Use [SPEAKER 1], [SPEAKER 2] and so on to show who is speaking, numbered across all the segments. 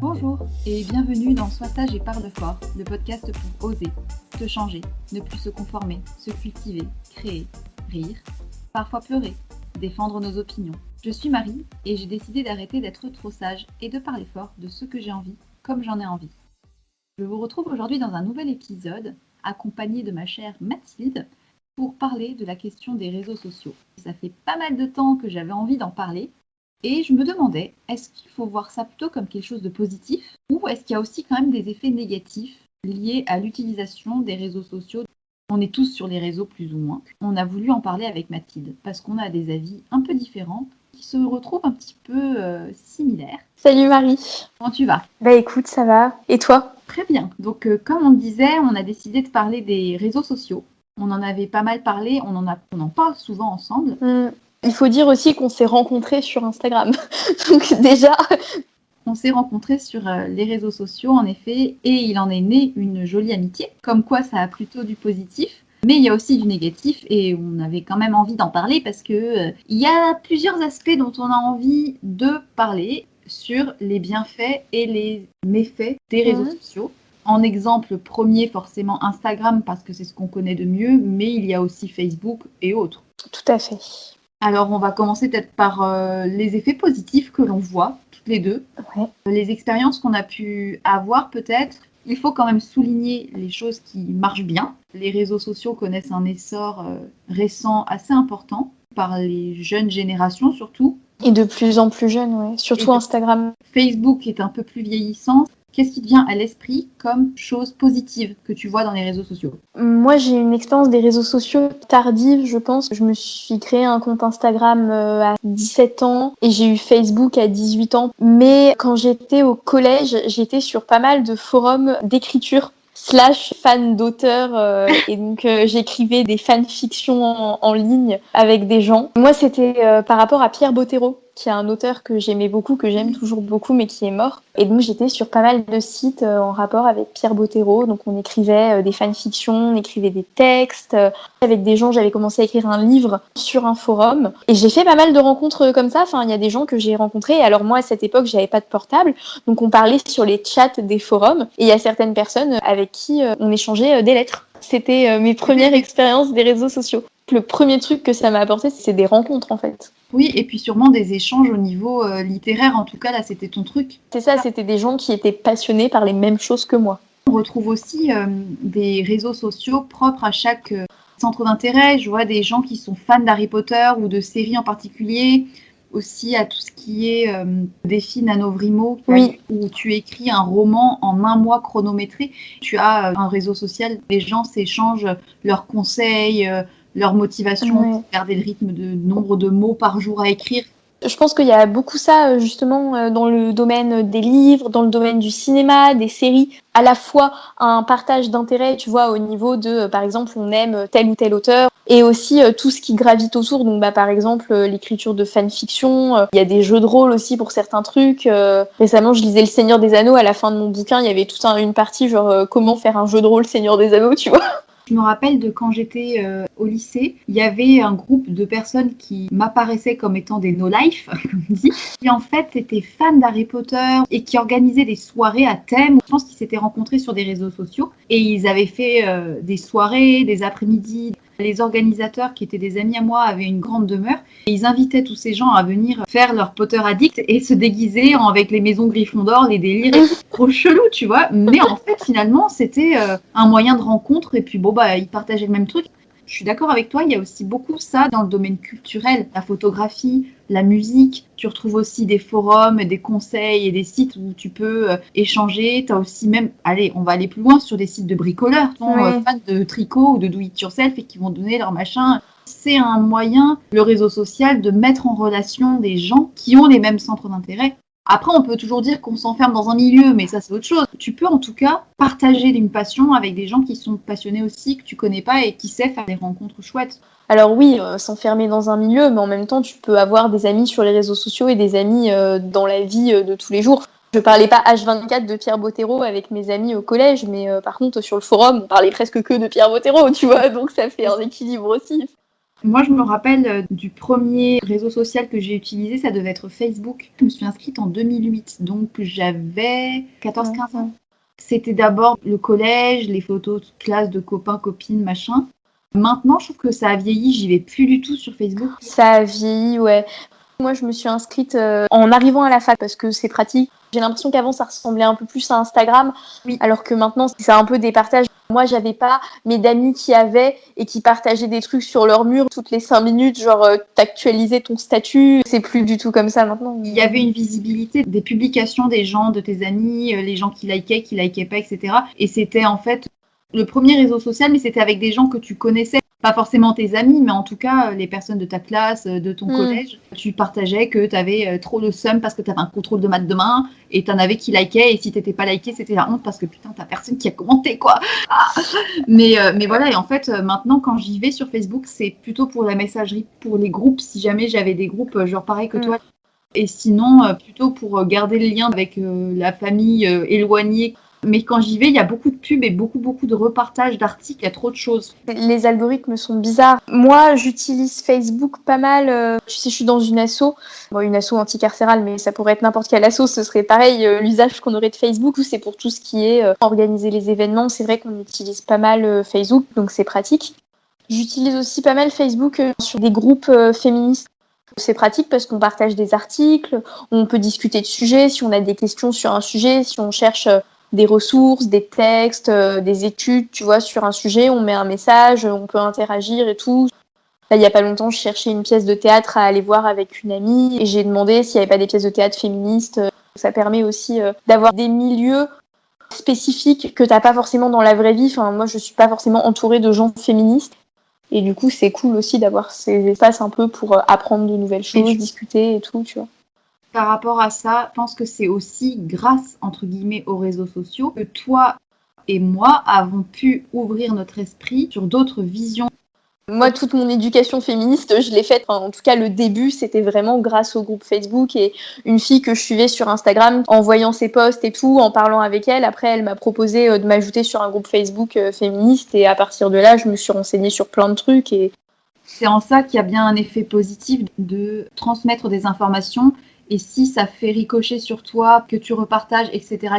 [SPEAKER 1] Bonjour et bienvenue dans Sois sage et parle fort, le podcast pour oser, se changer, ne plus se conformer, se cultiver, créer, rire, parfois pleurer, défendre nos opinions. Je suis Marie et j'ai décidé d'arrêter d'être trop sage et de parler fort de ce que j'ai envie, comme j'en ai envie. Je vous retrouve aujourd'hui dans un nouvel épisode, accompagnée de ma chère Mathilde, pour parler de la question des réseaux sociaux. Ça fait pas mal de temps que j'avais envie d'en parler. Et je me demandais, est-ce qu'il faut voir ça plutôt comme quelque chose de positif ou est-ce qu'il y a aussi quand même des effets négatifs liés à l'utilisation des réseaux sociaux? On est tous sur les réseaux plus ou moins. On a voulu en parler avec Mathilde parce qu'on a des avis un peu différents qui se retrouvent un petit peu similaires.
[SPEAKER 2] Salut Marie.
[SPEAKER 1] Comment tu vas?
[SPEAKER 2] Bah écoute, ça va. Et toi?
[SPEAKER 1] Très bien. Donc comme on le disait, on a décidé de parler des réseaux sociaux. On en avait pas mal parlé, on en parle souvent ensemble.
[SPEAKER 2] Il faut dire aussi qu'on s'est rencontrés sur Instagram. Donc déjà...
[SPEAKER 1] On s'est rencontrés sur les réseaux sociaux, en effet, et il en est né une jolie amitié, comme quoi ça a plutôt du positif. Mais il y a aussi du négatif et on avait quand même envie d'en parler parce que il y a plusieurs aspects dont on a envie de parler sur les bienfaits et les méfaits des réseaux sociaux. En exemple premier, forcément Instagram parce que c'est ce qu'on connaît de mieux, mais il y a aussi Facebook et autres.
[SPEAKER 2] Tout à fait.
[SPEAKER 1] Alors on va commencer peut-être par les effets positifs que l'on voit toutes les deux.
[SPEAKER 2] Ouais.
[SPEAKER 1] Les expériences qu'on a pu avoir peut-être. Il faut quand même souligner les choses qui marchent bien. Les réseaux sociaux connaissent un essor récent assez important par les jeunes générations surtout.
[SPEAKER 2] Et de plus en plus jeunes, ouais. Surtout Instagram.
[SPEAKER 1] Facebook est un peu plus vieillissant. Qu'est-ce qui te vient à l'esprit comme chose positive que tu vois dans les réseaux sociaux?
[SPEAKER 2] Moi, j'ai une expérience des réseaux sociaux tardive, je pense. Je me suis créé un compte Instagram à 17 ans et j'ai eu Facebook à 18 ans. Mais quand j'étais au collège, j'étais sur pas mal de forums d'écriture / fan d'auteurs et donc j'écrivais des fanfictions en ligne avec des gens. Moi, c'était par rapport à Pierre Bottero, qui est un auteur que j'aimais beaucoup, que j'aime toujours beaucoup, mais qui est mort. Et donc, j'étais sur pas mal de sites en rapport avec Pierre Bottero. Donc, on écrivait des fanfictions, on écrivait des textes. Avec des gens, j'avais commencé à écrire un livre sur un forum. Et j'ai fait pas mal de rencontres comme ça. Enfin, il y a des gens que j'ai rencontrés. Alors, moi, à cette époque, j'avais pas de portable. Donc, on parlait sur les chats des forums. Et il y a certaines personnes avec qui on échangeait des lettres. C'était mes premières expériences des réseaux sociaux. Le premier truc que ça m'a apporté, c'est des rencontres, en fait.
[SPEAKER 1] Oui, et puis sûrement des échanges au niveau littéraire, en tout cas, là, c'était ton truc.
[SPEAKER 2] C'est ça, c'était des gens qui étaient passionnés par les mêmes choses que moi.
[SPEAKER 1] On retrouve aussi des réseaux sociaux propres à chaque centre d'intérêt. Je vois des gens qui sont fans d'Harry Potter ou de séries en particulier, aussi à tout ce qui est défi Nanovrimo,
[SPEAKER 2] Oui.
[SPEAKER 1] où tu écris un roman en 1 mois chronométré. Tu as un réseau social, les gens s'échangent leurs conseils, leur motivation, garder le rythme de nombre de mots par jour à écrire.
[SPEAKER 2] Je pense qu'il y a beaucoup ça justement dans le domaine des livres, dans le domaine du cinéma, des séries, à la fois un partage d'intérêts, tu vois, au niveau de, par exemple, on aime tel ou tel auteur, et aussi tout ce qui gravite autour, donc par exemple l'écriture de fanfiction, il y a des jeux de rôle aussi pour certains trucs. Récemment, je lisais Le Seigneur des Anneaux, à la fin de mon bouquin, il y avait toute une partie genre comment faire un jeu de rôle Seigneur des Anneaux, tu vois.
[SPEAKER 1] Je me rappelle de quand j'étais au lycée, il y avait un groupe de personnes qui m'apparaissaient comme étant des no-life, comme on dit, qui en fait étaient fans d'Harry Potter et qui organisaient des soirées à thème. Je pense qu'ils s'étaient rencontrés sur des réseaux sociaux et ils avaient fait des soirées, des après-midi. Les organisateurs, qui étaient des amis à moi, avaient une grande demeure et ils invitaient tous ces gens à venir faire leur Potter addict et se déguiser avec les maisons Gryffondor, les délires. Trop chelou, tu vois. Mais en fait, finalement, c'était un moyen de rencontre et puis bon, bah, ils partageaient le même truc. Je suis d'accord avec toi, il y a aussi beaucoup ça dans le domaine culturel, la photographie, la musique. Tu retrouves aussi des forums, des conseils et des sites où tu peux échanger. Tu as aussi même, allez, on va aller plus loin sur des sites de bricoleurs qui sont fans de tricot ou de do it yourself et qui vont donner leur machin. C'est un moyen, le réseau social, de mettre en relation des gens qui ont les mêmes centres d'intérêt. Après, on peut toujours dire qu'on s'enferme dans un milieu, mais ça, c'est autre chose. Tu peux en tout cas partager une passion avec des gens qui sont passionnés aussi, que tu connais pas et qui savent faire des rencontres chouettes.
[SPEAKER 2] Alors oui, s'enfermer dans un milieu, mais en même temps, tu peux avoir des amis sur les réseaux sociaux et des amis dans la vie de tous les jours. Je parlais pas H24 de Pierre Bottero avec mes amis au collège, mais par contre, sur le forum, on parlait presque que de Pierre Bottero, tu vois, donc ça fait un équilibre aussi.
[SPEAKER 1] Moi, je me rappelle du premier réseau social que j'ai utilisé, ça devait être Facebook. Je me suis inscrite en 2008, donc j'avais 14-15 ans. C'était d'abord le collège, les photos de classe de copains, copines, machin. Maintenant, je trouve que ça a vieilli, j'y vais plus du tout sur Facebook.
[SPEAKER 2] Ça a vieilli, ouais. Moi, je me suis inscrite en arrivant à la fac parce que c'est pratique. J'ai l'impression qu'avant, ça ressemblait un peu plus à Instagram,
[SPEAKER 1] Oui.
[SPEAKER 2] alors que maintenant, c'est un peu des partages. Moi, j'avais pas, mais d'amis qui avaient et qui partageaient des trucs sur leur mur toutes les 5 minutes, genre t'actualisais ton statut. C'est plus du tout comme ça maintenant.
[SPEAKER 1] Il y avait une visibilité des publications des gens, de tes amis, les gens qui likaient pas, etc. Et c'était en fait le premier réseau social, mais c'était avec des gens que tu connaissais. Pas forcément tes amis, mais en tout cas les personnes de ta classe, de ton collège. Tu partageais que tu avais trop le seum parce que tu avais un contrôle de maths demain et tu en avais qui likaient. Et si tu n'étais pas liké, c'était la honte parce que putain, t'as personne qui a commenté, quoi. Ah. Mais voilà, et en fait, maintenant, quand j'y vais sur Facebook, c'est plutôt pour la messagerie, pour les groupes, si jamais j'avais des groupes, genre pareil que toi. Et sinon, plutôt pour garder le lien avec la famille éloignée. Mais quand j'y vais, il y a beaucoup de pubs et beaucoup de repartages d'articles, il y a trop de choses.
[SPEAKER 2] Les algorithmes sont bizarres. Moi, j'utilise Facebook pas mal. Tu sais, je suis dans une asso, une asso anticarcérale, mais ça pourrait être n'importe quelle asso, ce serait pareil. L'usage qu'on aurait de Facebook, c'est pour tout ce qui est organiser les événements. C'est vrai qu'on utilise pas mal Facebook, donc c'est pratique. J'utilise aussi pas mal Facebook sur des groupes féministes. C'est pratique parce qu'on partage des articles, on peut discuter de sujets, si on a des questions sur un sujet, si on cherche des ressources, des textes, des études, tu vois, sur un sujet, on met un message, on peut interagir et tout. Là, il n'y a pas longtemps, je cherchais une pièce de théâtre à aller voir avec une amie et j'ai demandé s'il n'y avait pas des pièces de théâtre féministes. Ça permet aussi d'avoir des milieux spécifiques que tu n'as pas forcément dans la vraie vie. Enfin, moi, je ne suis pas forcément entourée de gens féministes. Et du coup, c'est cool aussi d'avoir ces espaces un peu pour apprendre de nouvelles choses, discuter et tout, tu vois.
[SPEAKER 1] Par rapport à ça, je pense que c'est aussi grâce, entre guillemets, aux réseaux sociaux que toi et moi avons pu ouvrir notre esprit sur d'autres visions.
[SPEAKER 2] Moi, toute mon éducation féministe, je l'ai faite, en tout cas le début, c'était vraiment grâce au groupe Facebook et une fille que je suivais sur Instagram, en voyant ses posts et tout, en parlant avec elle. Après, elle m'a proposé de m'ajouter sur un groupe Facebook féministe et à partir de là, je me suis renseignée sur plein de trucs. Et
[SPEAKER 1] c'est en ça qu'il y a bien un effet positif de transmettre des informations et si ça fait ricocher sur toi, que tu repartages, etc.,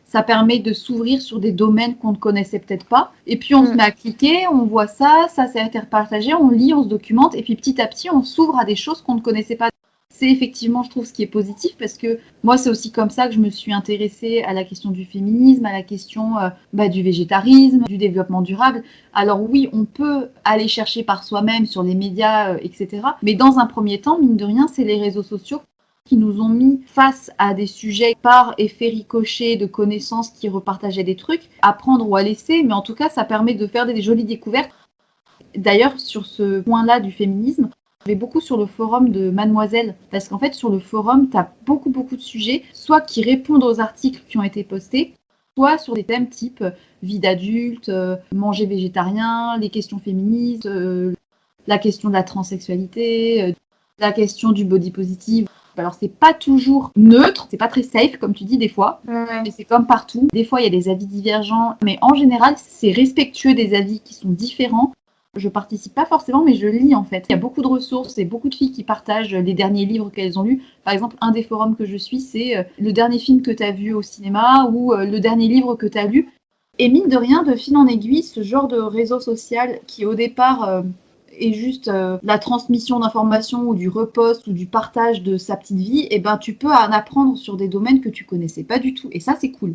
[SPEAKER 1] ça permet de s'ouvrir sur des domaines qu'on ne connaissait peut-être pas. Et puis on se met à cliquer, on voit ça s'est été repartagé, on lit, on se documente, et puis petit à petit, on s'ouvre à des choses qu'on ne connaissait pas. C'est effectivement, je trouve, ce qui est positif, parce que moi, c'est aussi comme ça que je me suis intéressée à la question du féminisme, à la question du végétarisme, du développement durable. Alors oui, on peut aller chercher par soi-même sur les médias, etc. Mais dans un premier temps, mine de rien, c'est les réseaux sociaux qui nous ont mis face à des sujets par effet ricochet de connaissances qui repartageaient des trucs, à prendre ou à laisser, mais en tout cas, ça permet de faire des jolies découvertes. D'ailleurs, sur ce point-là du féminisme, je vais beaucoup sur le forum de Mademoiselle, parce qu'en fait, sur le forum, tu as beaucoup de sujets, soit qui répondent aux articles qui ont été postés, soit sur des thèmes type vie d'adulte, manger végétarien, les questions féministes, la question de la transsexualité, la question du body positive. Alors, c'est pas toujours neutre, c'est pas très safe, comme tu dis des fois, mais c'est comme partout. Des fois, il y a des avis divergents, mais en général, c'est respectueux des avis qui sont différents. Je participe pas forcément, mais je lis en fait. Il y a beaucoup de ressources et beaucoup de filles qui partagent les derniers livres qu'elles ont lus. Par exemple, un des forums que je suis, c'est le dernier film que tu as vu au cinéma ou le dernier livre que tu as lu. Et mine de rien, de fil en aiguille, ce genre de réseau social qui au départ est juste la transmission d'informations ou du repost ou du partage de sa petite vie, et ben tu peux en apprendre sur des domaines que tu connaissais pas du tout. Et ça, c'est cool.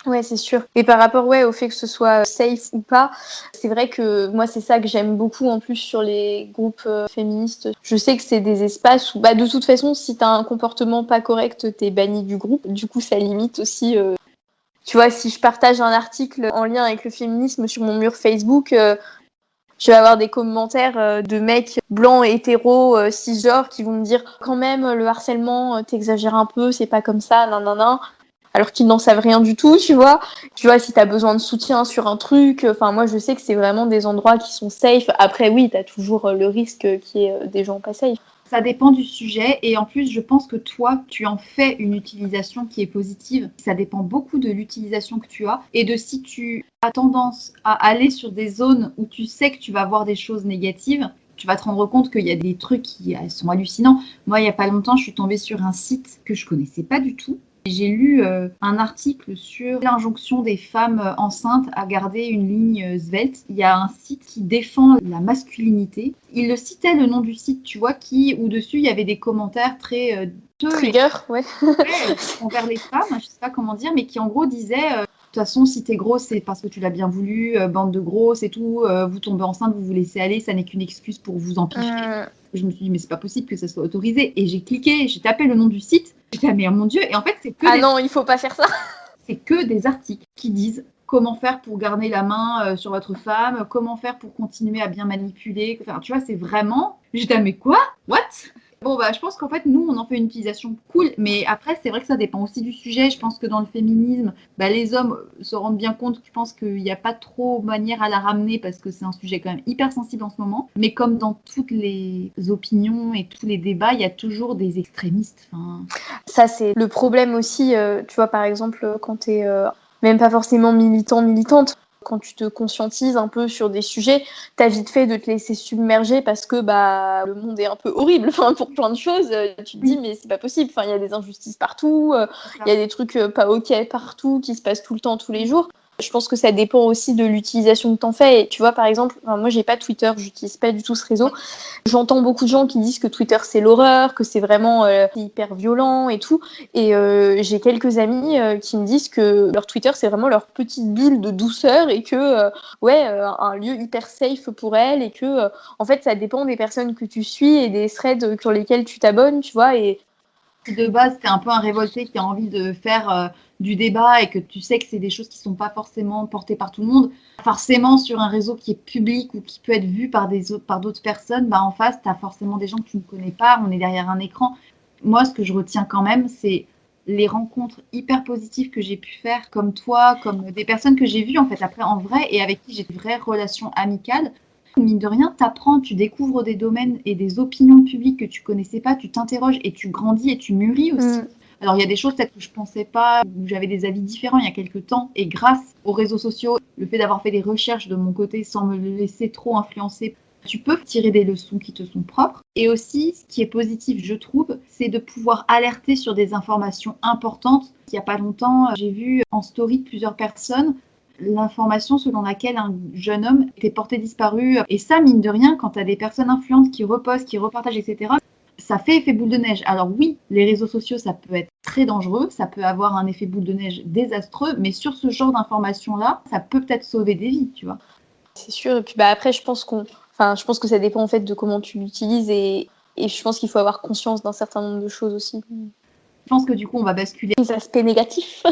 [SPEAKER 2] Ouais, c'est sûr. Et par rapport au fait que ce soit safe ou pas, c'est vrai que moi, c'est ça que j'aime beaucoup en plus sur les groupes féministes. Je sais que c'est des espaces où, de toute façon, si t'as un comportement pas correct, t'es banni du groupe. Du coup, ça limite aussi. Tu vois, si je partage un article en lien avec le féminisme sur mon mur Facebook, je vais avoir des commentaires de mecs blancs, hétéros, cisgenres qui vont me dire quand même le harcèlement, t'exagères un peu, c'est pas comme ça, nan. Alors qu'ils n'en savent rien du tout, tu vois. Tu vois, si t'as besoin de soutien sur un truc, moi je sais que c'est vraiment des endroits qui sont safe. Après oui, t'as toujours le risque qu'il y ait des gens pas safe.
[SPEAKER 1] Ça dépend du sujet et en plus je pense que toi tu en fais une utilisation qui est positive. Ça dépend beaucoup de l'utilisation que tu as et de si tu as tendance à aller sur des zones où tu sais que tu vas voir des choses négatives. tu vas te rendre compte qu'il y a des trucs qui sont hallucinants. Moi, il n'y a pas longtemps, je suis tombée sur un site que je connaissais pas du tout. J'ai lu un article sur l'injonction des femmes enceintes à garder une ligne svelte. Il y a un site qui défend la masculinité. Il le citait, le nom du site, tu vois, où dessus il y avait des commentaires très
[SPEAKER 2] Trigger, ouais.
[SPEAKER 1] envers les femmes, je sais pas comment dire, mais qui en gros disaient de toute façon, si t'es grosse, c'est parce que tu l'as bien voulu, bande de grosses et tout, vous tombez enceinte, vous vous laissez aller, ça n'est qu'une excuse pour vous empiffrer. Je me suis dit, mais c'est pas possible que ça soit autorisé. Et j'ai cliqué, j'ai tapé le nom du site, j'ai dit, mais mon Dieu, et en fait, c'est que
[SPEAKER 2] non, il faut pas faire ça.
[SPEAKER 1] C'est que des articles qui disent comment faire pour garder la main sur votre femme, comment faire pour continuer à bien manipuler. Enfin, tu vois, c'est vraiment. J'étais, mais quoi? What? Bon, bah, je pense qu'en fait, nous, on en fait une utilisation cool, mais après, c'est vrai que ça dépend aussi du sujet. Je pense que dans le féminisme, bah, les hommes se rendent bien compte, je pense qu'il n'y a pas trop manière à la ramener parce que c'est un sujet quand même hyper sensible en ce moment. Mais comme dans toutes les opinions et tous les débats, il y a toujours des extrémistes. Enfin...
[SPEAKER 2] Ça, c'est le problème aussi, tu vois, par exemple, quand tu es même pas forcément militante, quand tu te conscientises un peu sur des sujets, t'as vite fait de te laisser submerger parce que bah le monde est un peu horrible, enfin pour plein de choses. Tu te dis mais c'est pas possible. Enfin il y a des injustices partout, il y a des trucs pas ok partout qui se passent tout le temps, tous les jours. Je pense que ça dépend aussi de l'utilisation que t'en fais. Et tu vois par exemple, moi j'ai pas Twitter, j'utilise pas du tout ce réseau. J'entends beaucoup de gens qui disent que Twitter c'est l'horreur, que c'est vraiment hyper violent et tout. Et j'ai quelques amis qui me disent que leur Twitter c'est vraiment leur petite bulle de douceur et que un lieu hyper safe pour elles et que en fait ça dépend des personnes que tu suis et des threads sur lesquels tu t'abonnes, tu vois. Et
[SPEAKER 1] de base, t'es un peu un révolté qui a envie de faire du débat et que tu sais que c'est des choses qui sont pas forcément portées par tout le monde. Forcément, sur un réseau qui est public ou qui peut être vu par d'autres personnes, bah en face, tu as forcément des gens que tu ne connais pas, on est derrière un écran. Moi, ce que je retiens quand même, c'est les rencontres hyper positives que j'ai pu faire, comme toi, comme des personnes que j'ai vues en fait après en vrai et avec qui j'ai de vraies relations amicales. Mine de rien, t'apprends, tu découvres des domaines et des opinions publiques que tu connaissais pas, tu t'interroges et tu grandis et tu mûris aussi. Alors, il y a des choses peut-être que je pensais pas, où j'avais des avis différents il y a quelques temps. Et grâce aux réseaux sociaux, le fait d'avoir fait des recherches de mon côté sans me laisser trop influencer, tu peux tirer des leçons qui te sont propres. Et aussi, ce qui est positif, je trouve, c'est de pouvoir alerter sur des informations importantes. Il n'y a pas longtemps, j'ai vu en story de plusieurs personnes l'information selon laquelle un jeune homme était porté disparu. Et ça, mine de rien, quand tu as des personnes influentes qui repostent, qui repartagent, etc., ça fait effet boule de neige. Alors oui, les réseaux sociaux, ça peut être très dangereux, ça peut avoir un effet boule de neige désastreux, mais sur ce genre d'informations-là, ça peut peut-être sauver des vies, tu vois.
[SPEAKER 2] C'est sûr. Et puis bah après, je pense que ça dépend en fait de comment tu l'utilises et je pense qu'il faut avoir conscience d'un certain nombre de choses aussi.
[SPEAKER 1] Je pense que du coup, on va basculer.
[SPEAKER 2] Les aspects négatifs.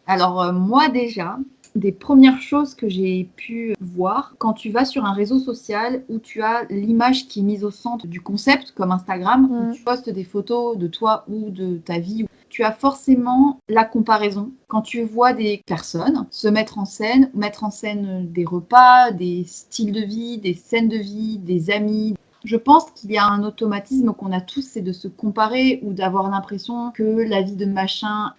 [SPEAKER 1] Alors moi déjà, des premières choses que j'ai pu voir quand tu vas sur un réseau social où tu as l'image qui est mise au centre du concept, comme Instagram, où tu postes des photos de toi ou de ta vie, tu as forcément la comparaison. Quand tu vois des personnes se mettre en scène des repas, des styles de vie, des scènes de vie, des amis. Je pense qu'il y a un automatisme qu'on a tous, c'est de se comparer ou d'avoir l'impression que la vie de machin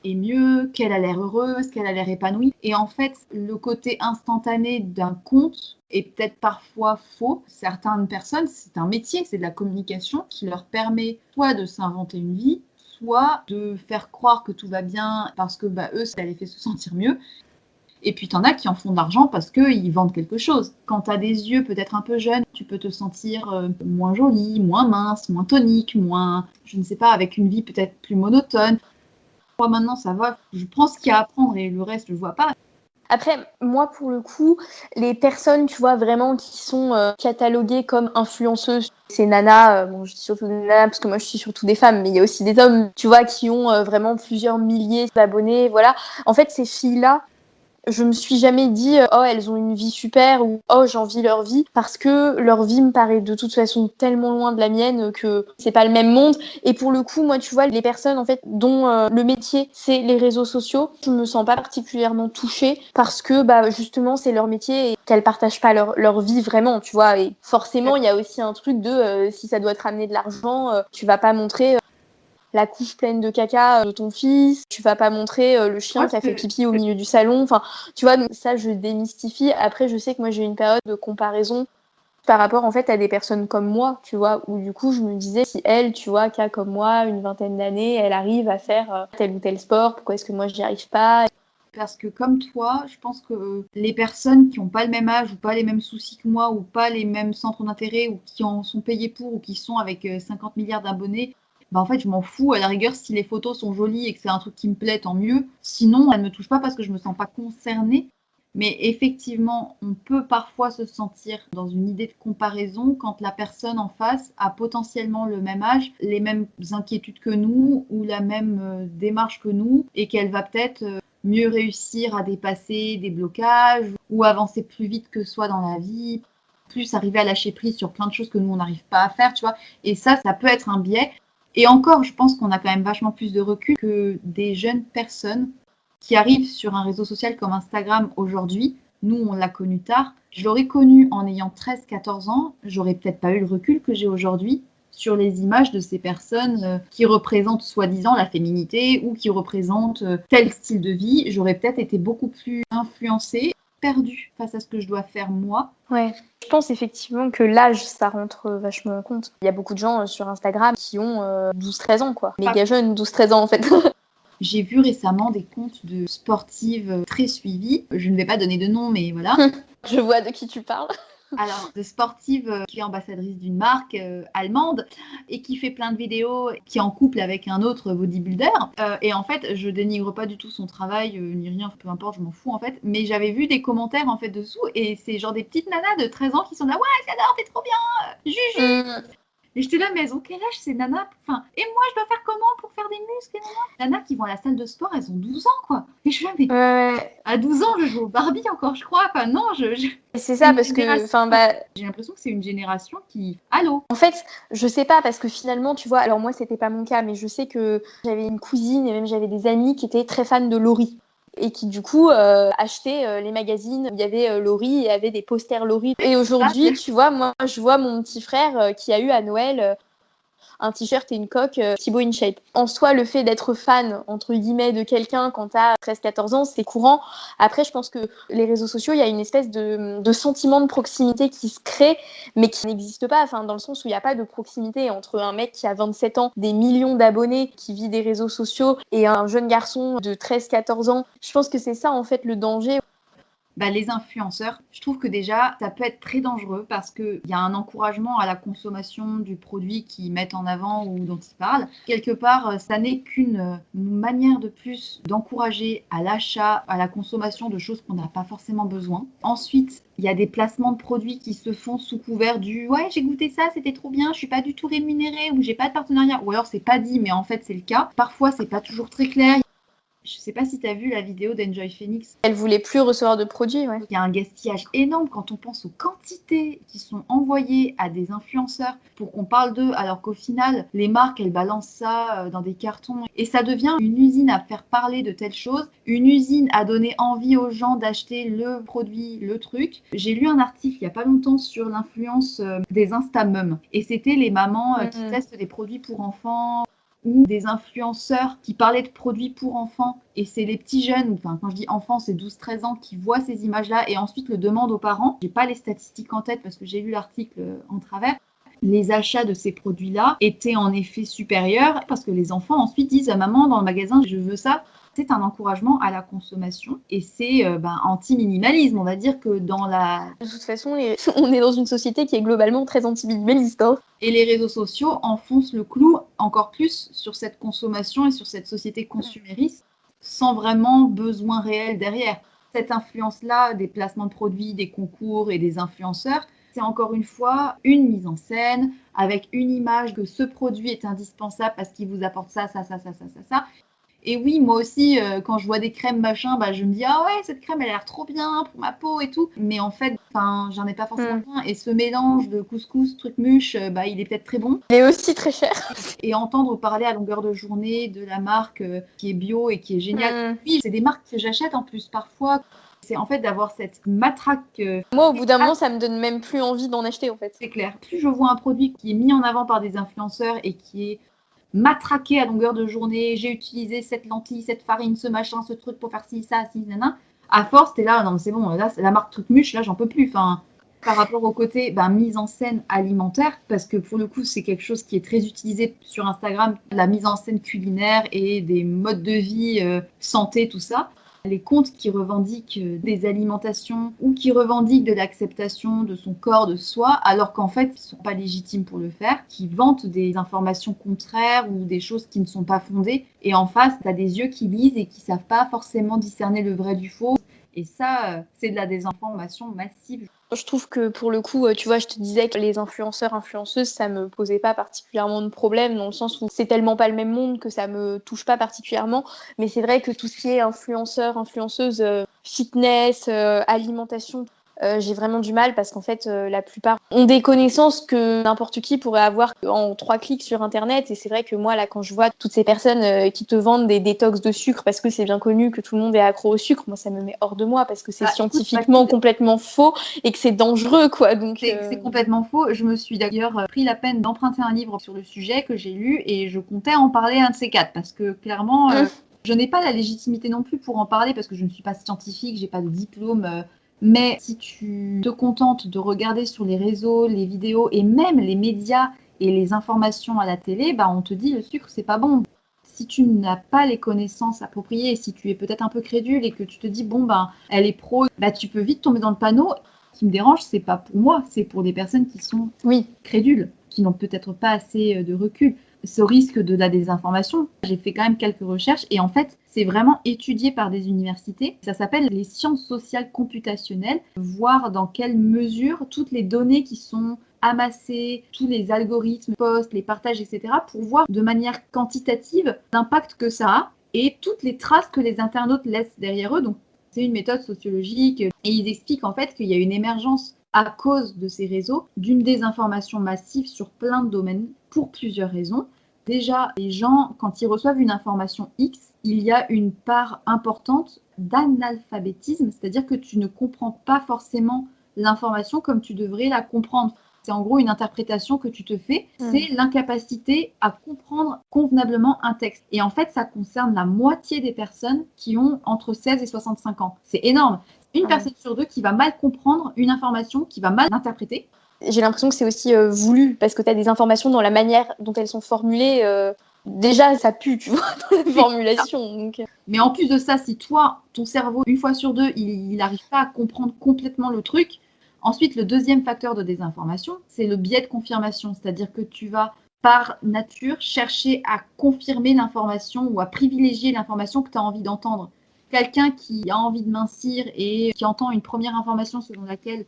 [SPEAKER 1] est mieux, qu'elle a l'air heureuse, qu'elle a l'air épanouie. Et en fait, le côté instantané d'un compte est peut-être parfois faux. Certaines personnes, c'est un métier, c'est de la communication qui leur permet soit de s'inventer une vie, soit de faire croire que tout va bien parce que eux, ça les fait se sentir mieux. Et puis, t'en as qui en font de l'argent parce qu'ils vendent quelque chose. Quand t'as des yeux peut-être un peu jeunes, tu peux te sentir moins jolie, moins mince, moins tonique, moins, je ne sais pas, avec une vie peut-être plus monotone. Moi, maintenant, ça va. Je prends ce qu'il y a à apprendre et le reste, je ne vois pas.
[SPEAKER 2] Après, moi, pour le coup, les personnes, tu vois, vraiment qui sont cataloguées comme influenceuses, ces nanas, bon, je dis surtout des nanas parce que moi, je suis surtout des femmes, mais il y a aussi des hommes, tu vois, qui ont vraiment plusieurs milliers d'abonnés, voilà. En fait, ces filles-là, je me suis jamais dit oh elles ont une vie super ou oh j'envie leur vie parce que leur vie me paraît de toute façon tellement loin de la mienne que c'est pas le même monde. Et pour le coup moi tu vois les personnes en fait dont le métier c'est les réseaux sociaux, je me sens pas particulièrement touchée parce que bah justement c'est leur métier et qu'elles partagent pas leur vie vraiment, tu vois. Et forcément il y a aussi un truc de si ça doit te ramener de l'argent tu vas pas montrer la couche pleine de caca de ton fils, tu vas pas montrer le chien qui a fait pipi au milieu du salon, enfin, tu vois, donc ça, je démystifie. Après, je sais que moi, j'ai eu une période de comparaison par rapport en fait à des personnes comme moi, tu vois, où du coup je me disais si elle, tu vois, qui a comme moi une vingtaine d'années, elle arrive à faire tel ou tel sport, pourquoi est-ce que moi j'y arrive pas?
[SPEAKER 1] Parce que comme toi, je pense que les personnes qui n'ont pas le même âge ou pas les mêmes soucis que moi ou pas les mêmes centres d'intérêt ou qui en sont payés pour ou qui sont avec 50 milliards d'abonnés, bah en fait je m'en fous. À la rigueur, si les photos sont jolies et que c'est un truc qui me plaît, tant mieux. Sinon, elles ne me touchent pas parce que je me sens pas concernée. Mais effectivement, on peut parfois se sentir dans une idée de comparaison quand la personne en face a potentiellement le même âge, les mêmes inquiétudes que nous ou la même démarche que nous et qu'elle va peut-être mieux réussir à dépasser des blocages ou avancer plus vite que soi dans la vie, plus arriver à lâcher prise sur plein de choses que nous, on n'arrive pas à faire, tu vois. Et ça peut être un biais. Et encore, je pense qu'on a quand même vachement plus de recul que des jeunes personnes qui arrivent sur un réseau social comme Instagram aujourd'hui. Nous, on l'a connu tard. Je l'aurais connu en ayant 13-14 ans. J'aurais peut-être pas eu le recul que j'ai aujourd'hui sur les images de ces personnes qui représentent soi-disant la féminité ou qui représentent tel style de vie. J'aurais peut-être été beaucoup plus influencée, perdue face à ce que je dois faire moi.
[SPEAKER 2] Ouais, je pense effectivement que l'âge, ça rentre vachement en compte. Il y a beaucoup de gens sur Instagram qui ont 12-13 ans, quoi. Méga jeunes, 12-13 ans en fait.
[SPEAKER 1] J'ai vu récemment des comptes de sportives très suivies. Je ne vais pas donner de nom, mais voilà.
[SPEAKER 2] Je vois de qui tu parles.
[SPEAKER 1] Alors, de sportive qui est ambassadrice d'une marque allemande et qui fait plein de vidéos, qui est en couple avec un autre bodybuilder. Et en fait, je dénigre pas du tout son travail, ni rien, peu importe, je m'en fous en fait. Mais j'avais vu des commentaires en fait dessous et c'est genre des petites nanas de 13 ans qui sont là, ouais, j'adore, t'es trop bien, Juju. Et j'étais là, mais elles ont quel âge ces nanas? Enfin, et moi, je dois faire comment pour faire des muscles? Les nanas qui vont à la salle de sport, elles ont 12 ans, quoi. Et je suis là, mais à 12 ans, je joue au Barbie encore, je crois. Enfin, non,
[SPEAKER 2] C'est ça, parce que,
[SPEAKER 1] j'ai l'impression que c'est une génération qui... Allô?
[SPEAKER 2] En fait, je sais pas, parce que finalement, tu vois, alors moi, c'était pas mon cas, mais je sais que j'avais une cousine et même j'avais des amis qui étaient très fans de Laurie. Et qui du coup achetaient les magazines où il y avait Laurie et avait des posters Laurie. Et aujourd'hui, tu vois, moi je vois mon petit frère qui a eu à Noël un t-shirt et une coque Thibaut InShape. En soi, le fait d'être fan, entre guillemets, de quelqu'un quand t'as 13-14 ans, c'est courant. Après, je pense que les réseaux sociaux, il y a une espèce de sentiment de proximité qui se crée, mais qui n'existe pas, enfin, dans le sens où il n'y a pas de proximité entre un mec qui a 27 ans, des millions d'abonnés, qui vit des réseaux sociaux, et un jeune garçon de 13-14 ans. Je pense que c'est ça, en fait, le danger.
[SPEAKER 1] Les influenceurs, je trouve que déjà, ça peut être très dangereux parce qu'il y a un encouragement à la consommation du produit qu'ils mettent en avant ou dont ils parlent. Quelque part, ça n'est qu'une manière de plus d'encourager à l'achat, à la consommation de choses qu'on n'a pas forcément besoin. Ensuite, il y a des placements de produits qui se font sous couvert du « ouais, j'ai goûté ça, c'était trop bien, je suis pas du tout rémunérée » ou « j'ai pas de partenariat » ou alors c'est pas dit, mais en fait c'est le cas. Parfois, c'est pas toujours très clair. Je sais pas si tu as vu la vidéo d'Enjoy Phoenix.
[SPEAKER 2] Elle voulait plus recevoir de produits, ouais.
[SPEAKER 1] Il y a un gaspillage énorme quand on pense aux quantités qui sont envoyées à des influenceurs pour qu'on parle d'eux, alors qu'au final, les marques, elles balancent ça dans des cartons. Et ça devient une usine à faire parler de telles choses, une usine à donner envie aux gens d'acheter le produit, le truc. J'ai lu un article il y a pas longtemps sur l'influence des Instamums. Et c'était les mamans qui testent des produits pour enfants, ou des influenceurs qui parlaient de produits pour enfants. Et c'est les petits jeunes, enfin quand je dis enfants, c'est 12-13 ans, qui voient ces images-là et ensuite le demandent aux parents. J'ai pas les statistiques en tête parce que j'ai lu l'article en travers. Les achats de ces produits-là étaient en effet supérieurs parce que les enfants ensuite disent à maman dans le magasin, je veux ça. C'est un encouragement à la consommation et c'est anti-minimalisme. On va dire que dans la...
[SPEAKER 2] De toute façon, on est dans une société qui est globalement très anti-minimaliste. Hein.
[SPEAKER 1] Et les réseaux sociaux enfoncent le clou encore plus sur cette consommation et sur cette société consumériste sans vraiment besoin réel derrière. Cette influence-là des placements de produits, des concours et des influenceurs, c'est encore une fois une mise en scène avec une image que ce produit est indispensable parce qu'il vous apporte ça, ça, ça, ça, ça, ça, ça. Et oui, moi aussi, quand je vois des crèmes machin, je me dis ah ouais, cette crème elle a l'air trop bien pour ma peau et tout. Mais en fait, j'en ai pas forcément besoin. Et ce mélange de couscous, truc mûche, il est peut-être très bon.
[SPEAKER 2] Il est aussi très cher.
[SPEAKER 1] Et entendre parler à longueur de journée de la marque qui est bio et qui est géniale. Oui, c'est des marques que j'achète en plus parfois. C'est en fait d'avoir cette matraque.
[SPEAKER 2] Moi, au bout d'un moment, ça me donne même plus envie d'en acheter en fait.
[SPEAKER 1] C'est clair. Plus je vois un produit qui est mis en avant par des influenceurs et qui est matraqué à longueur de journée, j'ai utilisé cette lentille, cette farine, ce machin, ce truc pour faire ci, ça, ci, nana. À force, t'es là, non mais c'est bon, là, c'est la marque truc mûche, là, j'en peux plus. Enfin, Par rapport au côté mise en scène alimentaire, parce que pour le coup, c'est quelque chose qui est très utilisé sur Instagram, la mise en scène culinaire et des modes de vie, santé, tout ça. Les comptes qui revendiquent des alimentations ou qui revendiquent de l'acceptation de son corps, de soi, alors qu'en fait, ils ne sont pas légitimes pour le faire, qui vantent des informations contraires ou des choses qui ne sont pas fondées. Et en face, tu as des yeux qui lisent et qui ne savent pas forcément discerner le vrai du faux. Et ça, c'est de la désinformation massive.
[SPEAKER 2] Je trouve que pour le coup, tu vois, je te disais que les influenceurs, influenceuses, ça me posait pas particulièrement de problème dans le sens où c'est tellement pas le même monde que ça me touche pas particulièrement. Mais c'est vrai que tout ce qui est influenceur, influenceuse, fitness, alimentation, j'ai vraiment du mal parce qu'en fait, la plupart ont des connaissances que n'importe qui pourrait avoir en 3 clics sur Internet. Et c'est vrai que moi, là, quand je vois toutes ces personnes qui te vendent des détox de sucre parce que c'est bien connu que tout le monde est accro au sucre, moi, ça me met hors de moi parce que c'est scientifiquement complètement faux et que c'est dangereux, quoi. Donc,
[SPEAKER 1] c'est complètement faux. Je me suis d'ailleurs pris la peine d'emprunter un livre sur le sujet que j'ai lu et je comptais en parler à un de ces quatre parce que clairement, je n'ai pas la légitimité non plus pour en parler parce que je ne suis pas scientifique, j'ai pas de diplôme. Mais si tu te contentes de regarder sur les réseaux, les vidéos et même les médias et les informations à la télé, on te dit le sucre c'est pas bon. Si tu n'as pas les connaissances appropriées et si tu es peut-être un peu crédule et que tu te dis elle est pro, tu peux vite tomber dans le panneau. Ce qui me dérange, c'est pas pour moi, c'est pour des personnes qui sont crédules, qui n'ont peut-être pas assez de recul. Ce risque de la désinformation, j'ai fait quand même quelques recherches et en fait, c'est vraiment étudié par des universités. Ça s'appelle les sciences sociales computationnelles, voir dans quelle mesure toutes les données qui sont amassées, tous les algorithmes, posts, les partages, etc., pour voir de manière quantitative l'impact que ça a et toutes les traces que les internautes laissent derrière eux. Donc, c'est une méthode sociologique et ils expliquent en fait qu'il y a une émergence à cause de ces réseaux d'une désinformation massive sur plein de domaines pour plusieurs raisons. Déjà, les gens, quand ils reçoivent une information X, il y a une part importante d'analphabétisme, c'est-à-dire que tu ne comprends pas forcément l'information comme tu devrais la comprendre. C'est en gros une interprétation que tu te fais, c'est l'incapacité à comprendre convenablement un texte. Et en fait, ça concerne la moitié des personnes qui ont entre 16 et 65 ans. C'est énorme. Une personne sur deux qui va mal comprendre une information, qui va mal l'interpréter.
[SPEAKER 2] J'ai l'impression que c'est aussi voulu, parce que tu as des informations dans la manière dont elles sont formulées. Déjà, ça pue, tu vois, dans la formulation. Donc...
[SPEAKER 1] Mais en plus de ça, si toi, ton cerveau, une fois sur deux, il n'arrive pas à comprendre complètement le truc, ensuite, le deuxième facteur de désinformation, c'est le biais de confirmation. C'est-à-dire que tu vas, par nature, chercher à confirmer l'information ou à privilégier l'information que tu as envie d'entendre. Quelqu'un qui a envie de mincir et qui entend une première information selon laquelle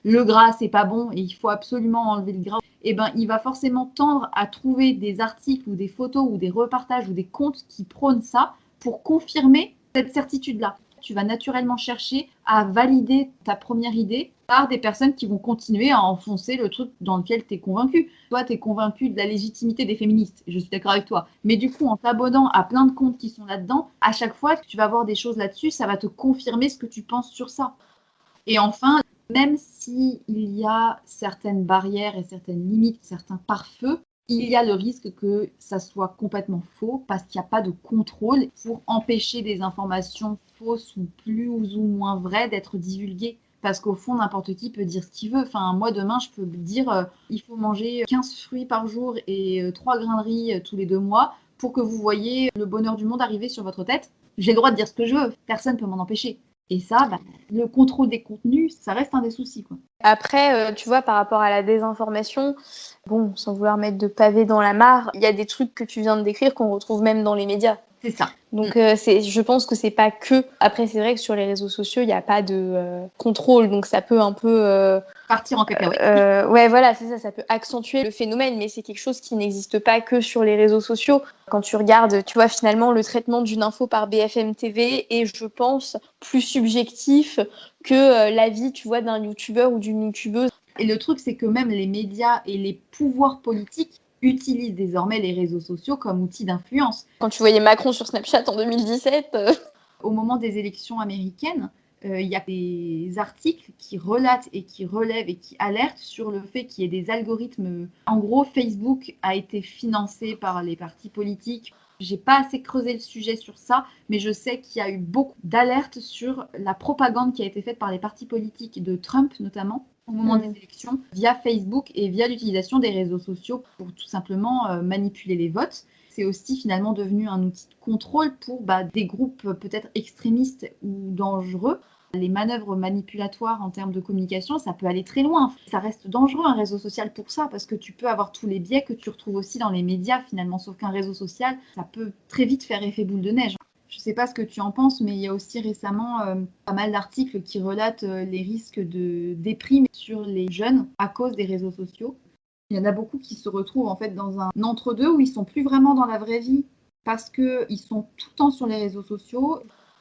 [SPEAKER 1] le gras, c'est pas bon et il faut absolument enlever le gras, il va forcément tendre à trouver des articles ou des photos ou des repartages ou des comptes qui prônent ça pour confirmer cette certitude-là. Tu vas naturellement chercher à valider ta première idée par des personnes qui vont continuer à enfoncer le truc dans lequel tu es convaincu. Toi, tu es convaincu de la légitimité des féministes, je suis d'accord avec toi. Mais du coup, en t'abonnant à plein de comptes qui sont là-dedans, à chaque fois que tu vas voir des choses là-dessus, ça va te confirmer ce que tu penses sur ça. Et enfin, même s'il y a certaines barrières et certaines limites, certains pare-feux, il y a le risque que ça soit complètement faux parce qu'il n'y a pas de contrôle pour empêcher des informations fausses ou plus ou moins vraies d'être divulguées. Parce qu'au fond, n'importe qui peut dire ce qu'il veut. Enfin, moi, demain, je peux dire il faut manger 15 fruits par jour et 3 grains de riz tous les 2 mois pour que vous voyez le bonheur du monde arriver sur votre tête. J'ai le droit de dire ce que je veux. Personne ne peut m'en empêcher. Et ça, le contrôle des contenus, ça reste un des soucis, quoi.
[SPEAKER 2] Après, tu vois, par rapport à la désinformation, bon, sans vouloir mettre de pavé dans la mare, il y a des trucs que tu viens de décrire qu'on retrouve même dans les médias.
[SPEAKER 1] C'est ça.
[SPEAKER 2] Donc, je pense que c'est pas que. Après, c'est vrai que sur les réseaux sociaux, il n'y a pas de contrôle, donc ça peut un peu
[SPEAKER 1] partir en cacahuète.
[SPEAKER 2] Ouais, voilà, c'est ça. Ça peut accentuer le phénomène, mais c'est quelque chose qui n'existe pas que sur les réseaux sociaux. Quand tu regardes, tu vois, finalement, le traitement d'une info par BFM TV est, je pense, plus subjectif que l'avis, tu vois, d'un youtubeur ou d'une youtubeuse.
[SPEAKER 1] Et le truc, c'est que même les médias et les pouvoirs politiques utilisent désormais les réseaux sociaux comme outil d'influence.
[SPEAKER 2] Quand tu voyais Macron sur Snapchat en 2017...
[SPEAKER 1] Au moment des élections américaines, il y a des articles qui relatent et qui relèvent et qui alertent sur le fait qu'il y ait des algorithmes. En gros, Facebook a été financé par les partis politiques. J'ai pas assez creusé le sujet sur ça, mais je sais qu'il y a eu beaucoup d'alertes sur la propagande qui a été faite par les partis politiques de Trump notamment, au moment des élections via Facebook et via l'utilisation des réseaux sociaux pour tout simplement manipuler les votes. C'est aussi finalement devenu un outil de contrôle pour des groupes peut-être extrémistes ou dangereux. Les manœuvres manipulatoires en termes de communication, ça peut aller très loin. Ça reste dangereux un réseau social pour ça, parce que tu peux avoir tous les biais que tu retrouves aussi dans les médias finalement, sauf qu'un réseau social, ça peut très vite faire effet boule de neige. Je ne sais pas ce que tu en penses, mais il y a aussi récemment pas mal d'articles qui relatent les risques de déprime sur les jeunes à cause des réseaux sociaux. Il y en a beaucoup qui se retrouvent en fait dans un entre-deux où ils sont plus vraiment dans la vraie vie parce qu'ils sont tout le temps sur les réseaux sociaux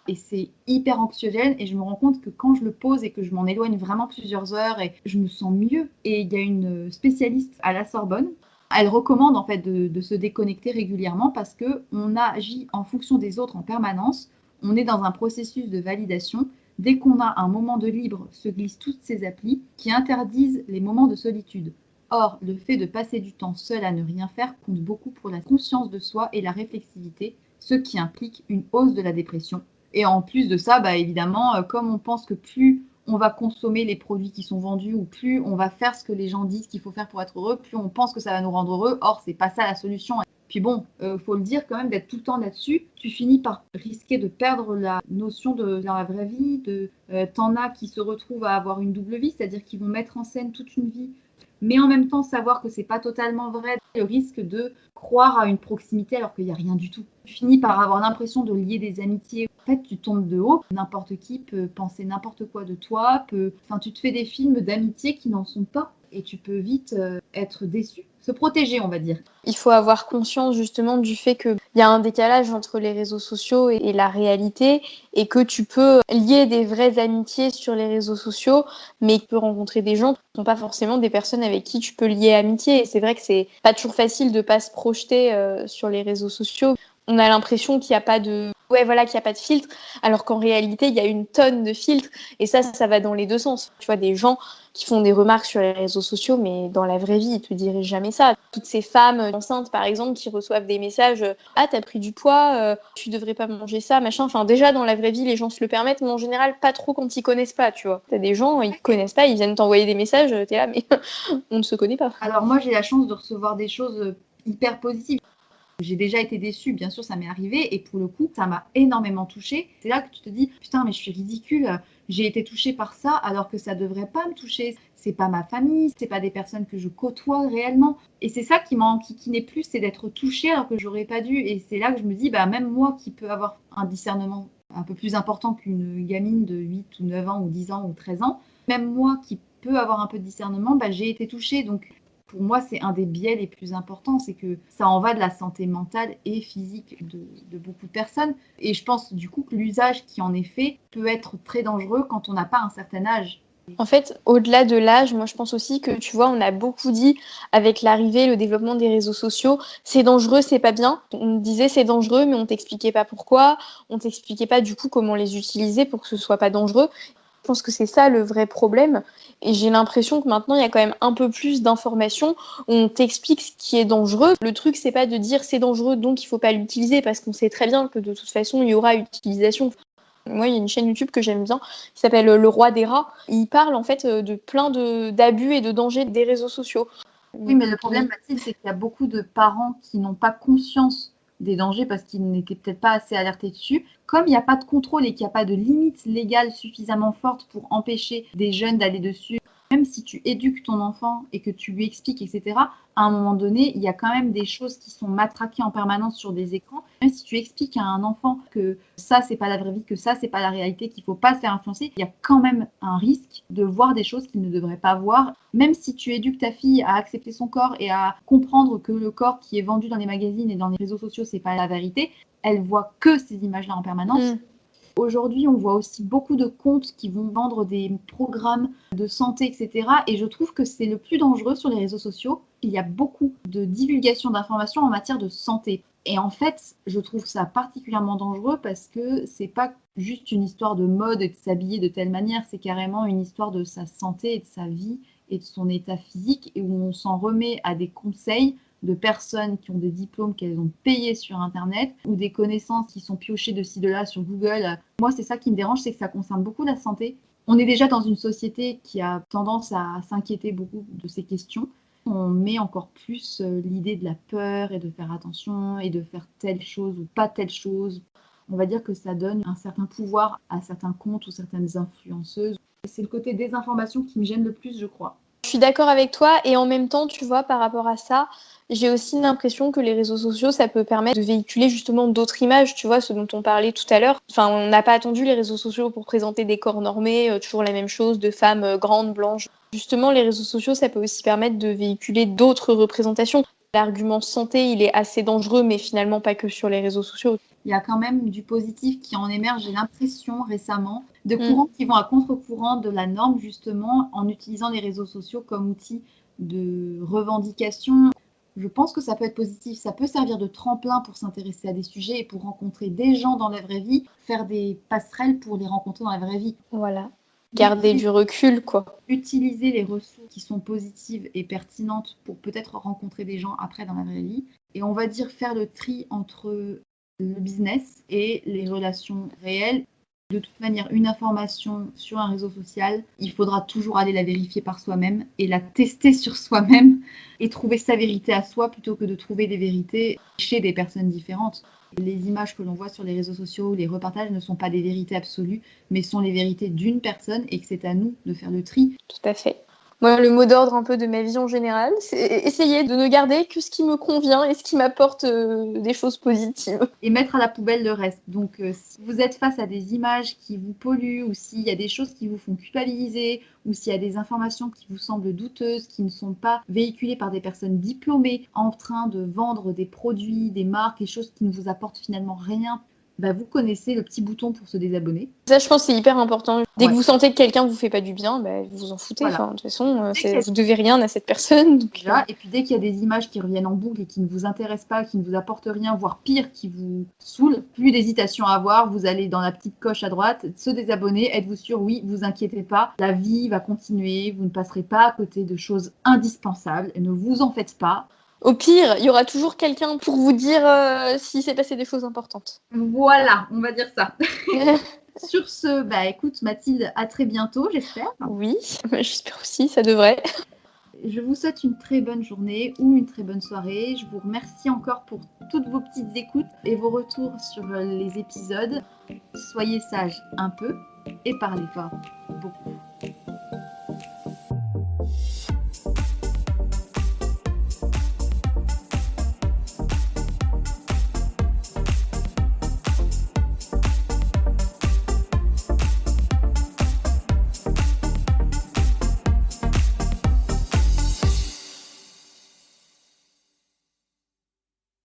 [SPEAKER 1] et c'est hyper anxiogène et je me rends compte que quand je le pose et que je m'en éloigne vraiment plusieurs heures et je me sens mieux. Et il y a une spécialiste à la Sorbonne, elle recommande en fait de se déconnecter régulièrement parce qu'on agit en fonction des autres en permanence, on est dans un processus de validation. Dès qu'on a un moment de libre, se glissent toutes ces applis qui interdisent les moments de solitude. Or, le fait de passer du temps seul à ne rien faire compte beaucoup pour la conscience de soi et la réflexivité, ce qui implique une hausse de la dépression. Et en plus de ça, évidemment, comme on pense que plus on va consommer les produits qui sont vendus ou plus on va faire ce que les gens disent qu'il faut faire pour être heureux, plus on pense que ça va nous rendre heureux. Or, c'est pas ça la solution. Puis bon, faut le dire quand même, d'être tout le temps là-dessus, tu finis par risquer de perdre la notion de dans la vraie vie. T'en as qui se retrouvent à avoir une double vie, c'est-à-dire qu'ils vont mettre en scène toute une vie, mais en même temps savoir que c'est pas totalement vrai, le risque de croire à une proximité alors qu'il n'y a rien du tout. Tu finis par avoir l'impression de lier des amitiés. En fait, tu tombes de haut. N'importe qui peut penser n'importe quoi de toi. Tu te fais des films d'amitié qui n'en sont pas. Et tu peux vite être déçu. Se protéger, on va dire.
[SPEAKER 2] Il faut avoir conscience justement du fait qu'il y a un décalage entre les réseaux sociaux et la réalité et que tu peux lier des vraies amitiés sur les réseaux sociaux, mais tu peux rencontrer des gens qui ne sont pas forcément des personnes avec qui tu peux lier amitié. Et c'est vrai que c'est pas toujours facile de pas se projeter sur les réseaux sociaux. On a l'impression qu'il n'y a pas de qu'il y a pas de filtre, alors qu'en réalité, il y a une tonne de filtres. Et ça va dans les deux sens. Tu vois, des gens qui font des remarques sur les réseaux sociaux, mais dans la vraie vie, ils te diraient jamais ça. Toutes ces femmes enceintes, par exemple, qui reçoivent des messages « Ah, t'as pris du poids, tu devrais pas manger ça, machin ». Enfin, déjà, dans la vraie vie, les gens se le permettent, mais en général, pas trop quand ils connaissent pas, tu vois. T'as des gens, ils connaissent pas, ils viennent t'envoyer des messages, t'es là, mais on ne se connaît pas.
[SPEAKER 1] Alors moi, j'ai la chance de recevoir des choses hyper positives. J'ai déjà été déçue, bien sûr, ça m'est arrivé, et pour le coup, ça m'a énormément touchée. C'est là que tu te dis, putain, mais je suis ridicule, j'ai été touchée par ça, alors que ça devrait pas me toucher. C'est pas ma famille, c'est pas des personnes que je côtoie réellement. Et c'est ça qui n'est plus, c'est d'être touchée alors que j'aurais pas dû. Et c'est là que je me dis, même moi qui peux avoir un discernement un peu plus important qu'une gamine de 8 ou 9 ans ou 10 ans ou 13 ans, même moi qui peux avoir un peu de discernement, j'ai été touchée. Donc, pour moi, c'est un des biais les plus importants, c'est que ça en va de la santé mentale et physique de beaucoup de personnes. Et je pense du coup que l'usage qui en est fait peut être très dangereux quand on n'a pas un certain âge.
[SPEAKER 2] En fait, au-delà de l'âge, moi je pense aussi que, tu vois, on a beaucoup dit avec l'arrivée, le développement des réseaux sociaux, c'est dangereux, c'est pas bien. On disait c'est dangereux, mais on t'expliquait pas pourquoi, on t'expliquait pas du coup comment les utiliser pour que ce soit pas dangereux. Je pense que c'est ça le vrai problème. Et j'ai l'impression que maintenant, il y a quand même un peu plus d'informations. On t'explique ce qui est dangereux. Le truc, c'est pas de dire c'est dangereux, donc il faut pas l'utiliser, parce qu'on sait très bien que de toute façon, il y aura utilisation. Moi, il y a une chaîne YouTube que j'aime bien qui s'appelle Le Roi des Rats. Il parle en fait de plein d'abus et de dangers des réseaux sociaux.
[SPEAKER 1] Oui, mais le problème, Mathilde, c'est qu'il y a beaucoup de parents qui n'ont pas conscience des dangers parce qu'ils n'étaient peut-être pas assez alertés dessus. Comme il n'y a pas de contrôle et qu'il n'y a pas de limite légale suffisamment forte pour empêcher des jeunes d'aller dessus, même si tu éduques ton enfant et que tu lui expliques, etc., à un moment donné, il y a quand même des choses qui sont matraquées en permanence sur des écrans. Même si tu expliques à un enfant que ça, c'est pas la vraie vie, que ça, c'est pas la réalité, qu'il faut pas se faire influencer, il y a quand même un risque de voir des choses qu'il ne devrait pas voir. Même si tu éduques ta fille à accepter son corps et à comprendre que le corps qui est vendu dans les magazines et dans les réseaux sociaux, c'est pas la vérité, elle voit que ces images-là en permanence. Aujourd'hui, on voit aussi beaucoup de comptes qui vont vendre des programmes de santé, etc. Et je trouve que c'est le plus dangereux sur les réseaux sociaux. Il y a beaucoup de divulgation d'informations en matière de santé. Et en fait, je trouve ça particulièrement dangereux parce que c'est pas juste une histoire de mode et de s'habiller de telle manière, c'est carrément une histoire de sa santé et de sa vie et de son état physique et où on s'en remet à des conseils de personnes qui ont des diplômes qu'elles ont payés sur Internet ou des connaissances qui sont piochées de ci, de là sur Google. Moi, c'est ça qui me dérange, c'est que ça concerne beaucoup la santé On est déjà dans une société qui a tendance à s'inquiéter beaucoup de ces questions. On met encore plus l'idée de la peur et de faire attention et de faire telle chose ou pas telle chose. On va dire que ça donne un certain pouvoir à certains comptes ou certaines influenceuses. C'est le côté désinformation qui me gêne le plus, je crois.
[SPEAKER 2] Je suis d'accord avec toi et en même temps, tu vois, par rapport à ça, j'ai aussi l'impression que les réseaux sociaux, ça peut permettre de véhiculer justement d'autres images, tu vois, ce dont on parlait tout à l'heure. Enfin, on n'a pas attendu les réseaux sociaux pour présenter des corps normés, toujours la même chose, de femmes grandes, blanches. Justement, les réseaux sociaux, ça peut aussi permettre de véhiculer d'autres représentations. L'argument santé, il est assez dangereux, mais finalement pas que sur les réseaux sociaux.
[SPEAKER 1] Il y a quand même du positif qui en émerge, j'ai l'impression récemment, de courants qui vont à contre-courant de la norme justement en utilisant les réseaux sociaux comme outil de revendication. Je pense que ça peut être positif, ça peut servir de tremplin pour s'intéresser à des sujets et pour rencontrer des gens dans la vraie vie, faire des passerelles pour les rencontrer dans la vraie vie.
[SPEAKER 2] Voilà, garder du recul, quoi.
[SPEAKER 1] Utiliser les ressources qui sont positives et pertinentes pour peut-être rencontrer des gens après dans la vraie vie. Et on va dire faire le tri entre le business et les relations réelles. De toute manière, une information sur un réseau social, il faudra toujours aller la vérifier par soi-même et la tester sur soi-même et trouver sa vérité à soi plutôt que de trouver des vérités chez des personnes différentes. Les images que l'on voit sur les réseaux sociaux, les repartages ne sont pas des vérités absolues, mais sont les vérités d'une personne et que c'est à nous de faire le tri.
[SPEAKER 2] Tout à fait. Moi, le mot d'ordre un peu de ma vie en général, c'est essayer de ne garder que ce qui me convient et ce qui m'apporte des choses positives.
[SPEAKER 1] Et mettre à la poubelle le reste. Donc, si vous êtes face à des images qui vous polluent, ou s'il y a des choses qui vous font culpabiliser, ou s'il y a des informations qui vous semblent douteuses, qui ne sont pas véhiculées par des personnes diplômées, en train de vendre des produits, des marques, des choses qui ne vous apportent finalement rien, bah, vous connaissez le petit bouton pour se désabonner.
[SPEAKER 2] Ça, je pense que c'est hyper important. Dès
[SPEAKER 1] Ouais.
[SPEAKER 2] que vous sentez que quelqu'un vous fait pas du bien, bah, vous vous en foutez.
[SPEAKER 1] Voilà.
[SPEAKER 2] Enfin, de toute façon,
[SPEAKER 1] Dès qu'il y a-
[SPEAKER 2] vous devez rien à cette personne. Donc,
[SPEAKER 1] Déjà, et puis dès qu'il y a des images qui reviennent en boucle et qui ne vous intéressent pas, qui ne vous apportent rien, voire pire, qui vous saoulent, plus d'hésitation à avoir, vous allez dans la petite coche à droite, se désabonner, êtes-vous sûr, oui, vous inquiétez pas, la vie va continuer, vous ne passerez pas à côté de choses indispensables, et ne vous en faites pas.
[SPEAKER 2] au pire, il y aura toujours quelqu'un pour vous dire s'il s'est passé des choses importantes.
[SPEAKER 1] Voilà, on va dire ça. Sur ce, bah écoute Mathilde, à très bientôt, j'espère.
[SPEAKER 2] Oui, j'espère aussi, ça devrait.
[SPEAKER 1] Je vous souhaite une très bonne journée ou une très bonne soirée. Je vous remercie encore pour toutes vos petites écoutes et vos retours sur les épisodes. Soyez sages un peu et parlez fort beaucoup.